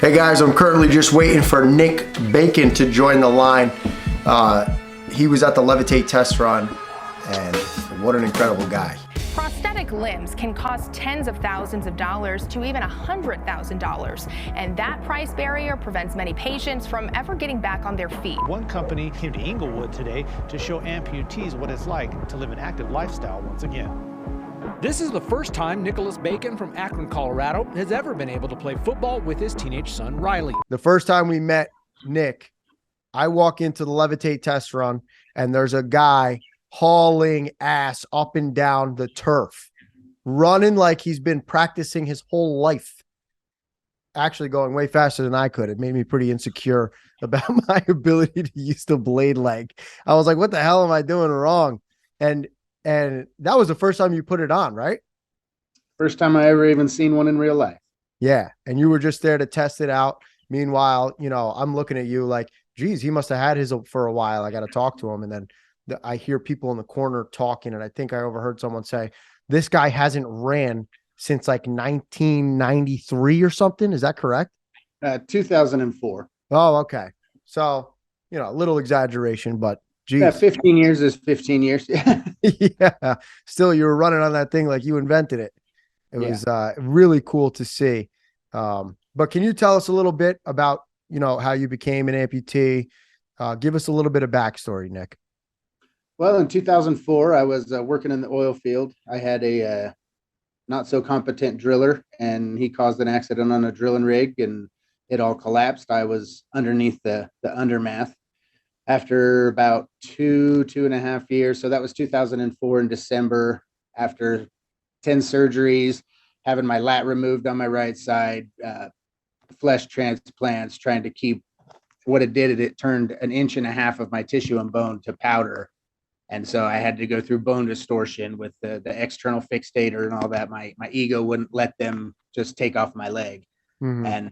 Hey guys, I'm currently just waiting for Nick Bacon to join the line. He was at the Levitate test run, and what an incredible guy. Prosthetic limbs can cost tens of thousands of dollars to even $100,000, and that price barrier prevents many patients from ever getting back on their feet. One company came to Inglewood today to show amputees what it's like to live an active lifestyle once again. This is the first time Nicholas Bacon from Akron, Colorado has ever been able to play football with his teenage son, Riley. The first time we met Nick, I walk into the Levitate test run, and there's a guy hauling ass up and down the turf, running like he's been practicing his whole life, actually going way faster than I could. It made me pretty insecure about my ability to use the blade leg. I was like, what the hell am I doing wrong? And that was the first time you put it on, right? First time I ever even seen one in real life. Yeah. And you were just there to test it out. Meanwhile, you know, I'm looking at you like, geez, he must have had his for a while. I got to talk to him. And then I hear people in the corner talking, and I think I overheard someone say, this guy hasn't ran since like 1993 or something. Is that correct? 2004. Oh, okay. So, you know, a little exaggeration, but geez. Yeah, 15 years is 15 years. Yeah. Still, you were running on that thing like you invented it. It was really cool to see. But can you tell us a little bit about, you know, how you became an amputee? Give us a little bit of backstory, Nick. Well, in 2004, I was working in the oil field. I had a not so competent driller, and he caused an accident on a drilling rig, and it all collapsed. I was underneath the undermath. After about two and a half years, so that was 2004 in December, after 10 surgeries, having my lat removed on my right side, flesh transplants, trying to keep what it did, it turned 1.5 inches of my tissue and bone to powder. And so I had to go through bone distortion with the external fixator and all that. My ego wouldn't let them just take off my leg. Mm-hmm. And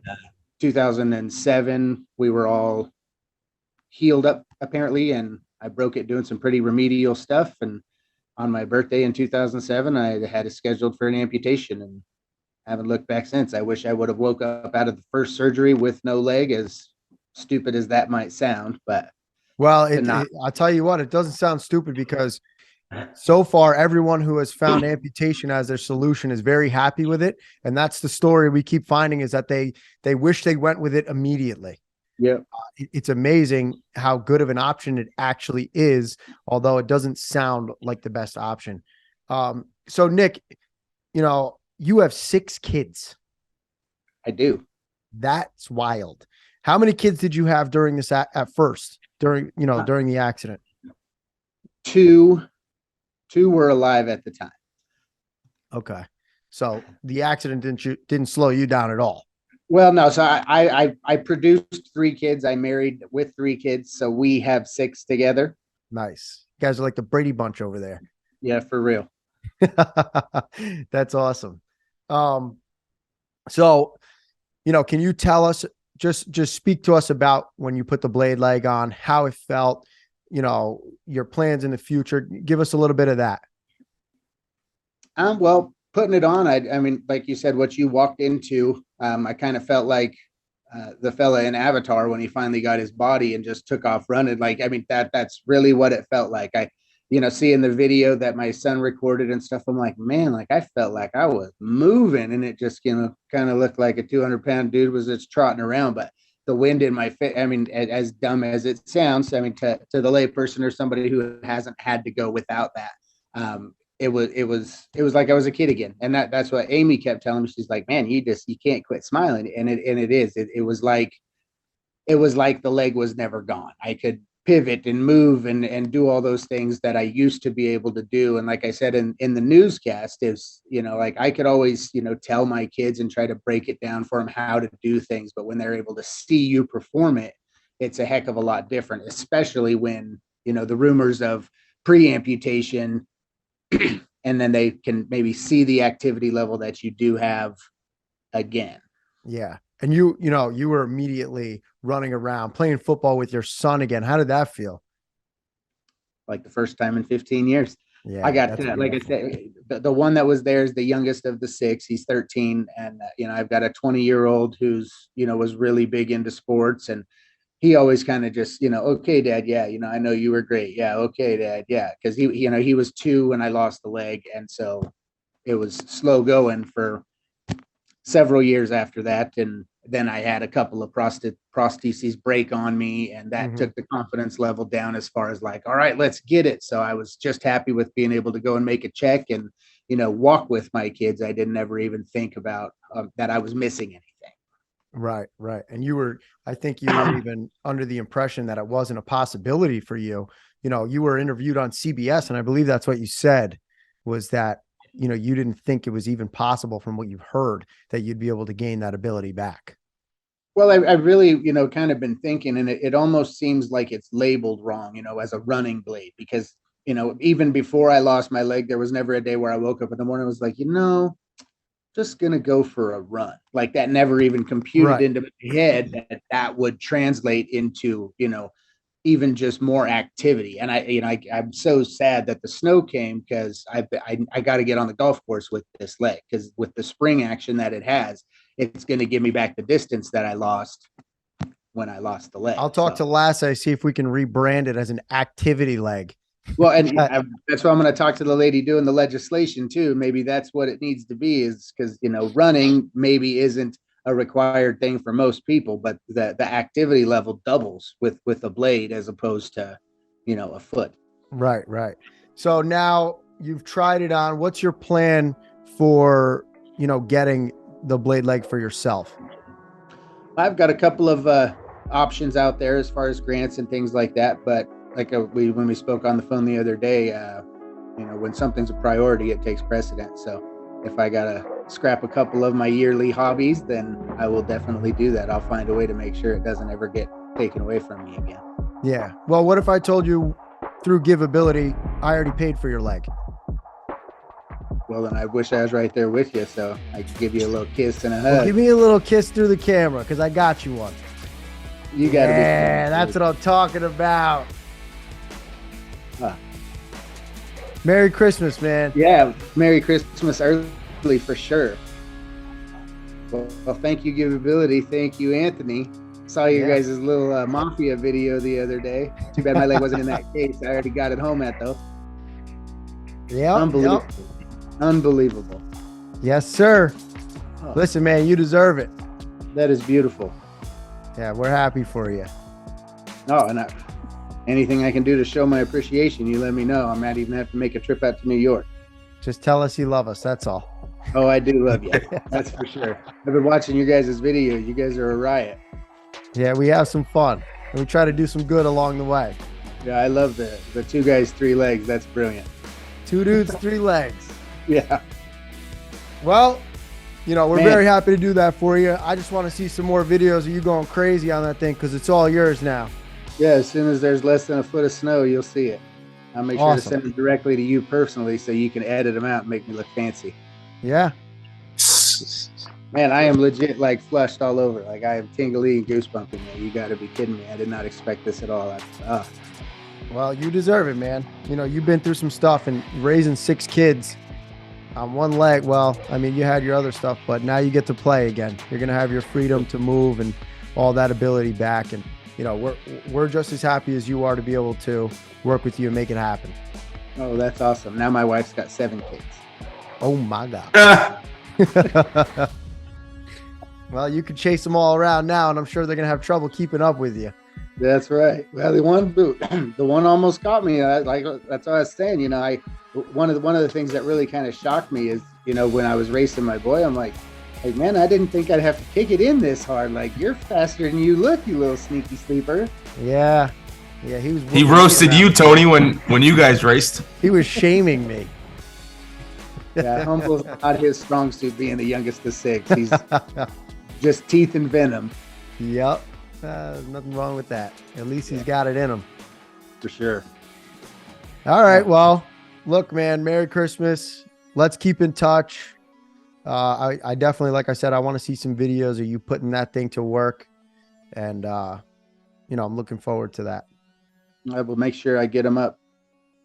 2007, we were all healed up apparently, and I broke it doing some pretty remedial stuff. And on my birthday in 2007, I had it scheduled for an amputation, and haven't looked back since. I wish I would have woke up out of the first surgery with no leg, as stupid as that might sound. But well, I'll tell you what, it doesn't sound stupid, because so far everyone who has found amputation as their solution is very happy with it. And that's the story we keep finding, is that they wish they went with it immediately. Yeah, it's amazing how good of an option it actually is, although it doesn't sound like the best option. So Nick, you know, you have 6 kids. I do. That's wild. How many kids did you have during this at first, during the accident? 2 were alive at the time. Okay. So the accident didn't slow you down at all. Well, no. So I produced 3 kids. I married with 3 kids. So we have 6 together. Nice. You guys are like the Brady Bunch over there. Yeah, for real. That's awesome. So, you know, can you tell us, just speak to us about when you put the blade leg on, how it felt, you know, your plans in the future. Give us a little bit of that. Well, putting it on, I mean, like you said, what you walked into, I kind of felt like the fella in Avatar when he finally got his body and just took off running. Like, I mean, that's really what it felt like. Seeing the video that my son recorded and stuff, I'm like, man, like I felt like I was moving, and it just, kind of looked like a 200-pound dude was just trotting around. But the wind in my face, I mean, as dumb as it sounds, I mean, to the layperson or somebody who hasn't had to go without that, it was like I was a kid again. And that's what Amy kept telling me. She's like, man, you can't quit smiling. And it was like the leg was never gone. I could pivot and move and do all those things that I used to be able to do. And like I said, in the newscast is, like I could always, tell my kids and try to break it down for them how to do things. But when they're able to see you perform it, it's a heck of a lot different, especially when, the rumors of pre-amputation, and then they can maybe see the activity level that you do have again. Yeah. And you were immediately running around playing football with your son again. How did that feel? Like the first time in 15 years. Yeah, I got that's that. Like I beautiful. said, the one that was there is the youngest of the six. He's 13. And, I've got a 20-year-old who's, was really big into sports. And he always kind of just, okay, dad. Yeah. I know you were great. Yeah. Okay, dad. Yeah. Cause he was 2 when I lost the leg. And so it was slow going for several years after that. And then I had a couple of prostheses break on me, and that Mm-hmm. took the confidence level down as far as like, all right, let's get it. So I was just happy with being able to go and make a check and, walk with my kids. I didn't ever even think about that I was missing anything. Right, right. And I think you were even under the impression that it wasn't a possibility for you. You were interviewed on CBS, and I believe that's what you said was that, you didn't think it was even possible from what you've heard that you'd be able to gain that ability back. Well, I really, kind of been thinking, and it almost seems like it's labeled wrong, as a running blade, because, even before I lost my leg, there was never a day where I woke up in the morning and was like, just gonna go for a run. Like that never even computed Right. into my head that would translate into, even just more activity. And I'm so sad that the snow came, because I got to get on the golf course with this leg, because with the spring action that it has, it's going to give me back the distance that I lost when I lost the leg. I'll talk to Lasse, see if we can rebrand it as an activity leg. Well, and that's why I'm going to talk to the lady doing the legislation too. Maybe that's what it needs to be, is because, running maybe isn't a required thing for most people, but the activity level doubles with a blade as opposed to, a foot. Right, right. So now you've tried it on. What's your plan for, getting the blade leg for yourself? I've got a couple of options out there as far as grants and things like that, but like when we spoke on the phone the other day, when something's a priority, it takes precedence. So if I gotta scrap a couple of my yearly hobbies, then I will definitely do that. I'll find a way to make sure it doesn't ever get taken away from me again. Yeah. Well, what if I told you through Giveability, I already paid for your leg? Well, then I wish I was right there with you, so I could give you a little kiss and a hug. Well, give me a little kiss through the camera, because I got you one. You gotta be. Yeah, that's what I'm talking about. Huh. Merry Christmas, man. Yeah, Merry Christmas early for sure. Well, thank you, Giveability. Thank you, Anthony. Saw your guys' little Mafia video the other day. Too bad my leg wasn't in that case. I already got it home at, though. Yeah. Unbelievable. Unbelievable. Yes, sir. Oh, Listen, man, you deserve it. that is beautiful. Yeah, we're happy for you. Oh, and anything I can do to show my appreciation, you let me know. I might even have to make a trip out to New York. Just tell us you love us. That's all. Oh, I do love you. That's for sure. I've been watching your guys' video. You guys are a riot. Yeah, we have some fun, and we try to do some good along the way. Yeah, I love the 2 guys, 3 legs. That's brilliant. 2 dudes, 3 legs. Yeah. Well, we're Man. very happy to do that for you. I just want to see some more videos of you going crazy on that thing, because it's all yours now. Yeah, as soon as there's less than a foot of snow, you'll see it. I'll make sure to Awesome. send them directly to you personally so you can edit them out and make me look fancy. Yeah. Man, I am legit like flushed all over. Like I am tingly and goosebumping me. You got to be kidding me. I did not expect this at all. Well, you deserve it, man. You've been through some stuff, and raising 6 kids on one leg. Well, I mean, you had your other stuff, but now you get to play again. You're going to have your freedom to move and all that ability back. And, we're just as happy as you are to be able to work with you and make it happen. Oh, that's awesome. Now my wife's got 7 kids. Oh my God. Well, you can chase them all around now, and I'm sure they're going to have trouble keeping up with you. That's right. Well, the one almost got me. That's what I was saying. One of the things that really kind of shocked me is, when I was racing my boy, I'm like, man, I didn't think I'd have to kick it in this hard. Like, you're faster than you look, you little sneaky sleeper. Yeah. Yeah, He roasted you, Tony, when you guys raced. He was shaming me. Yeah, humble's not his strong suit, being the youngest of 6. He's just teeth and venom. Yep. Nothing wrong with that. At least he's got it in him. For sure. All right. Well, look, man, Merry Christmas. Let's keep in touch. I definitely, like I said, I want to see some videos of you putting that thing to work. And, I'm looking forward to that. I will make sure I get them up.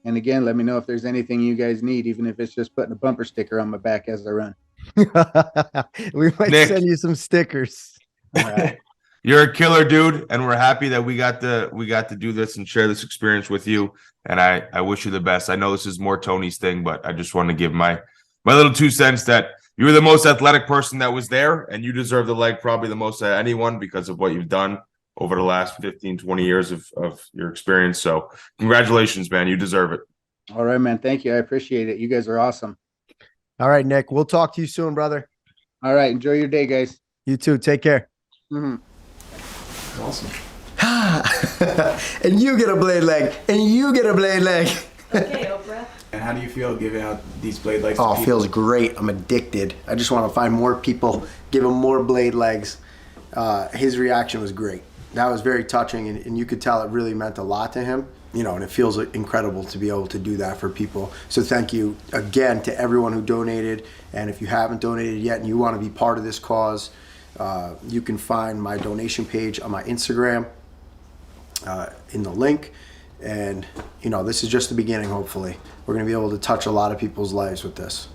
And again, let me know if there's anything you guys need, even if it's just putting a bumper sticker on my back as I run. We might Nick. send you some stickers. All right. You're a killer, dude, and we're happy that we got to do this and share this experience with you. And I wish you the best. I know this is more Tony's thing, but I just want to give my little 2 cents that you were the most athletic person that was there, and you deserve the leg probably the most of anyone because of what you've done over the last 15, 20 years of your experience. So congratulations, man. You deserve it. All right, man. Thank you. I appreciate it. You guys are awesome. All right, Nick. We'll talk to you soon, brother. All right. Enjoy your day, guys. You too. Take care. Mm-hmm. Awesome. And you get a blade leg. And you get a blade leg. Okay, Oprah. And how do you feel giving out these blade legs? Oh, it feels great. I'm addicted. I just want to find more people, give them more blade legs. His reaction was great. That was very touching, and you could tell it really meant a lot to him. You know, and it feels incredible to be able to do that for people. So thank you again to everyone who donated. And if you haven't donated yet and you want to be part of this cause, you can find my donation page on my Instagram in the link. And, you know, this is just the beginning, hopefully. We're going to be able to touch a lot of people's lives with this.